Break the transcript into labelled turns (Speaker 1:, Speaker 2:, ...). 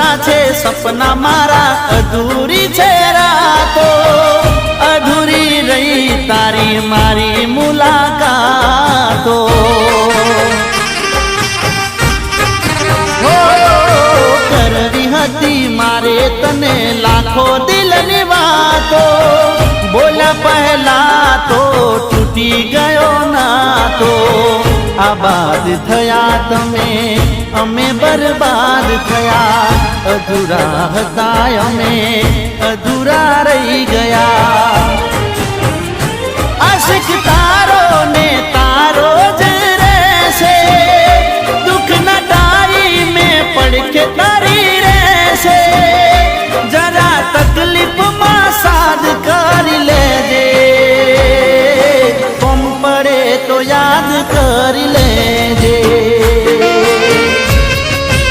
Speaker 1: અધૂરા છે સપના મારા, અધૂરી છે રાતો, અધૂરી રહી તારી મારી મુલાકાતો. કરવી હતી મારે તને લાખો દિલની વાતો, બોલ્યા પહેલા તો તૂટી ગયો નાતો. આબાદ થયા તમે, અમે બરબાદ થયા, અધૂરા હતા અમે, અધૂરા રહી ગયા. આશિક તારો ને